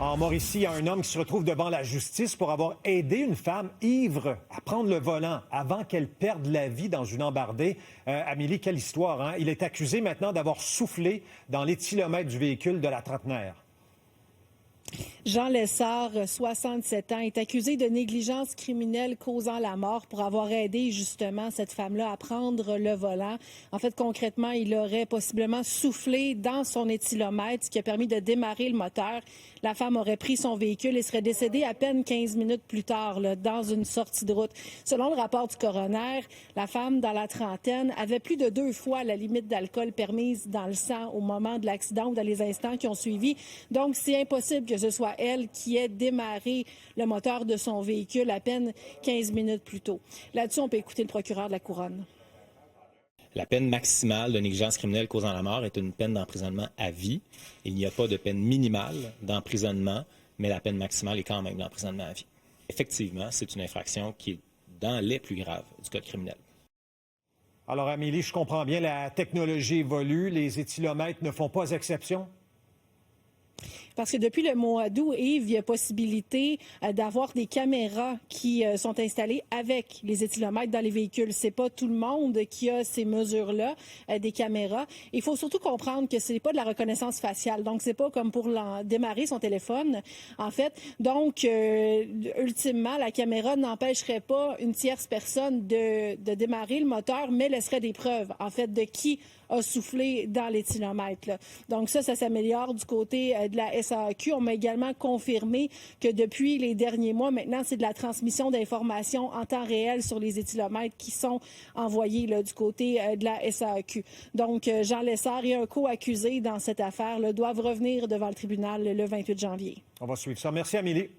En Mauricie, il y a un homme qui se retrouve devant la justice pour avoir aidé une femme ivre à prendre le volant avant qu'elle perde la vie dans une embardée. Amélie, quelle histoire, hein? Il est accusé maintenant d'avoir soufflé dans l'éthylomètre du véhicule de la trentenaire. Jean Lessard, 67 ans, est accusé de négligence criminelle causant la mort pour avoir aidé justement cette femme-là à prendre le volant. En fait, concrètement, il aurait possiblement soufflé dans son éthylomètre, ce qui a permis de démarrer le moteur. La femme aurait pris son véhicule et serait décédée à peine 15 minutes plus tard là, dans une sortie de route. Selon le rapport du coroner, la femme dans la trentaine avait plus de 2 fois la limite d'alcool permise dans le sang au moment de l'accident ou dans les instants qui ont suivi. Donc, c'est impossible que ce soit elle qui ait démarré le moteur de son véhicule à peine 15 minutes plus tôt. Là-dessus, on peut écouter le procureur de la Couronne. La peine maximale de négligence criminelle causant la mort est une peine d'emprisonnement à vie. Il n'y a pas de peine minimale d'emprisonnement, mais la peine maximale est quand même d'emprisonnement à vie. Effectivement, c'est une infraction qui est dans les plus graves du code criminel. Alors, Amélie, je comprends bien, la technologie évolue, les éthylomètres ne font pas exception? Parce que depuis le mois d'août, Yves, il y a possibilité d'avoir des caméras qui sont installées avec les éthylomètres dans les véhicules. C'est pas tout le monde qui a ces mesures-là, des caméras. Il faut surtout comprendre que c'est pas de la reconnaissance faciale. Donc, c'est pas comme pour démarrer son téléphone, en fait. Donc, ultimement, la caméra n'empêcherait pas une tierce personne de démarrer le moteur, mais laisserait des preuves, en fait, de qui a soufflé dans l'éthylomètre. Donc ça s'améliore du côté de la SAQ. On m'a également confirmé que depuis les derniers mois, maintenant, c'est de la transmission d'informations en temps réel sur les éthylomètres qui sont envoyés là, du côté de la SAQ. Donc, Jean Lessard et un co-accusé dans cette affaire là, doivent revenir devant le tribunal le 28 janvier. On va suivre ça. Merci, Amélie.